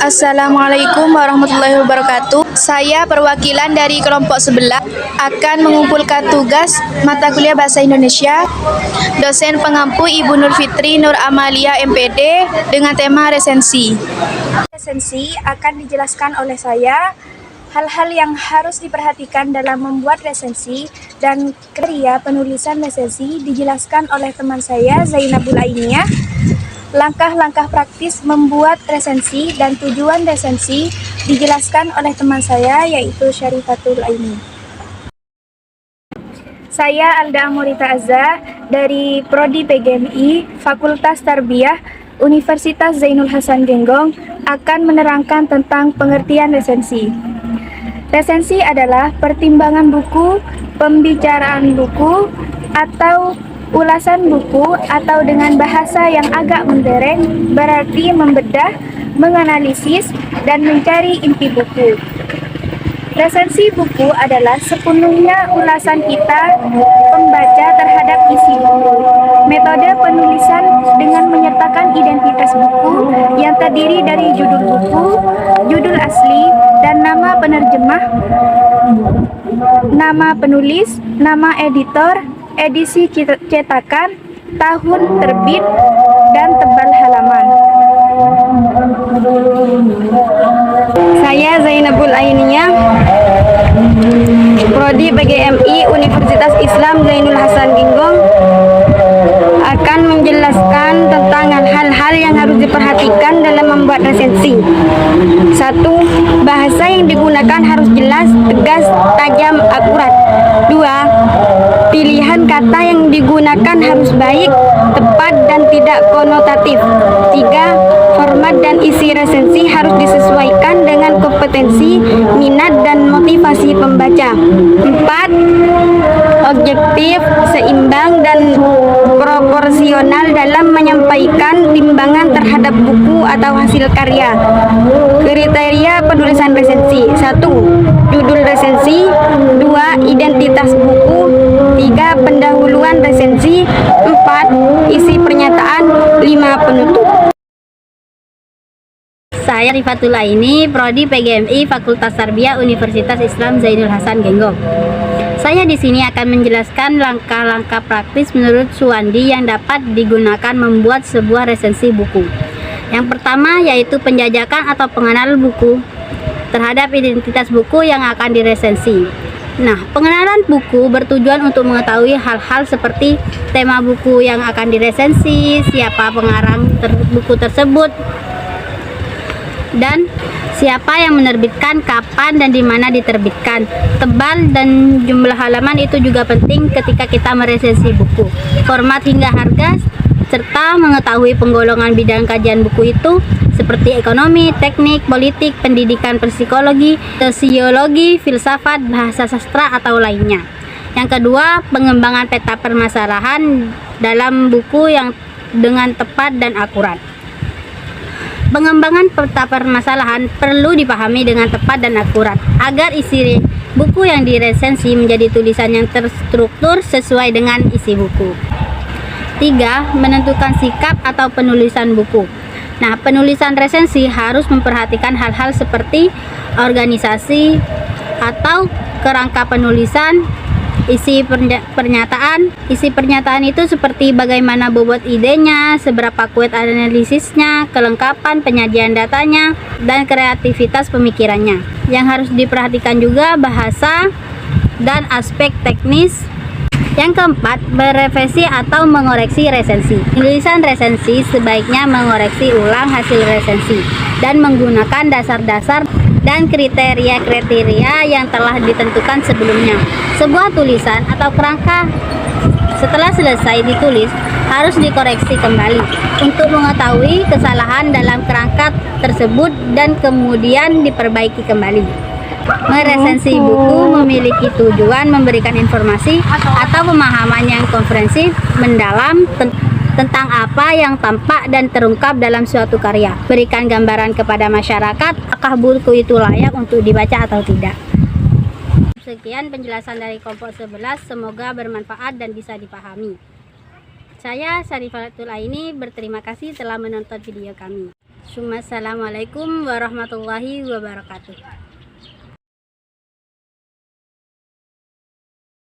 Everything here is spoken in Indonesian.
Assalamualaikum warahmatullahi wabarakatuh. Saya perwakilan dari kelompok sebelah akan mengumpulkan tugas mata kuliah Bahasa Indonesia dosen pengampu Ibu Nur Fitri Nur Amalia MPD dengan tema resensi. Resensi akan dijelaskan oleh saya hal-hal yang harus diperhatikan dalam membuat resensi dan kriteria penulisan resensi dijelaskan oleh teman saya Zainabul Ainiyah. Langkah-langkah praktis membuat resensi dan tujuan resensi dijelaskan oleh teman saya yaitu Syarifatul Aini. Saya Alda Amurita Azza dari Prodi PGMI Fakultas Tarbiyah Universitas Zainul Hasan Genggong akan menerangkan tentang pengertian resensi. Resensi adalah pertimbangan buku, pembicaraan buku, atau ulasan buku atau dengan bahasa yang agak modern berarti membedah, menganalisis, dan mencari inti buku. Resensi buku adalah sepenuhnya ulasan kita pembaca terhadap isi buku. Metode penulisan dengan menyertakan identitas buku yang terdiri dari judul buku, judul asli, dan nama penerjemah, nama penulis, nama editor, edisi cetakan, tahun terbit, dan tebal halaman. Saya Zainabul Ainiyah, Prodi PGMI Universitas Islam Zainul Hasan Genggong, akan menjelaskan tentang hal-hal yang harus diperhatikan dalam membuat resensi. 1. Bahasa yang digunakan harus jelas, tegas, tajam, akurat. 2. Pilihan kata yang digunakan harus baik, tepat, dan tidak konotatif. 3. Format dan isi resensi harus disesuaikan dengan kompetensi, minat, dan motivasi pembaca. 4. Objektif, seimbang, dan proporsional dalam menyampaikan timbangan terhadap buku atau hasil karya. Kriteria penulisan resensi: 1. Judul resensi. 2. Identitas buku. 3. Pendahuluan resensi. 4. Isi pernyataan. 5. Penutup. Saya Rifatul Aini, Prodi PGMI Fakultas Tarbiyah Universitas Islam Zainul Hasan Genggong. Saya di sini akan menjelaskan langkah-langkah praktis menurut Suwandi yang dapat digunakan membuat sebuah resensi buku. Yang pertama yaitu penjajakan atau pengenalan buku terhadap identitas buku yang akan diresensi. Nah, pengenalan buku bertujuan untuk mengetahui hal-hal seperti tema buku yang akan diresensi, siapa pengarang buku tersebut, dan siapa yang menerbitkan, kapan dan di mana diterbitkan. Tebal dan jumlah halaman itu juga penting ketika kita meresensi buku. Format hingga harga, serta mengetahui penggolongan bidang kajian buku itu seperti ekonomi, teknik, politik, pendidikan, psikologi, sosiologi, filsafat, bahasa sastra, atau lainnya. Yang kedua, pengembangan peta permasalahan dalam buku yang dengan tepat dan akurat. Pengembangan peta permasalahan perlu dipahami dengan tepat dan akurat agar isi buku yang diresensi menjadi tulisan yang terstruktur sesuai dengan isi buku. 3. Menentukan sikap atau penulisan buku. Nah, penulisan resensi harus memperhatikan hal-hal seperti organisasi atau kerangka penulisan, isi pernyataan. Isi pernyataan itu seperti bagaimana bobot idenya, seberapa kuat analisisnya, kelengkapan penyajian datanya, dan kreativitas pemikirannya. Yang harus diperhatikan juga bahasa dan aspek teknis. Yang keempat, berevisi atau mengoreksi resensi. Penulisan resensi sebaiknya mengoreksi ulang hasil resensi dan menggunakan dasar-dasar dan kriteria-kriteria yang telah ditentukan sebelumnya. Sebuah tulisan atau kerangka setelah selesai ditulis harus dikoreksi kembali untuk mengetahui kesalahan dalam kerangka tersebut dan kemudian diperbaiki kembali. Meresensi buku memiliki tujuan memberikan informasi atau pemahaman yang komprehensif mendalam tentang apa yang tampak dan terungkap dalam suatu karya. Berikan gambaran kepada masyarakat apakah buku itu layak untuk dibaca atau tidak. Sekian penjelasan dari kelompok 11, semoga bermanfaat dan bisa dipahami. Saya Syarifatul Aini berterima kasih telah menonton video kami. Assalamualaikum warahmatullahi wabarakatuh.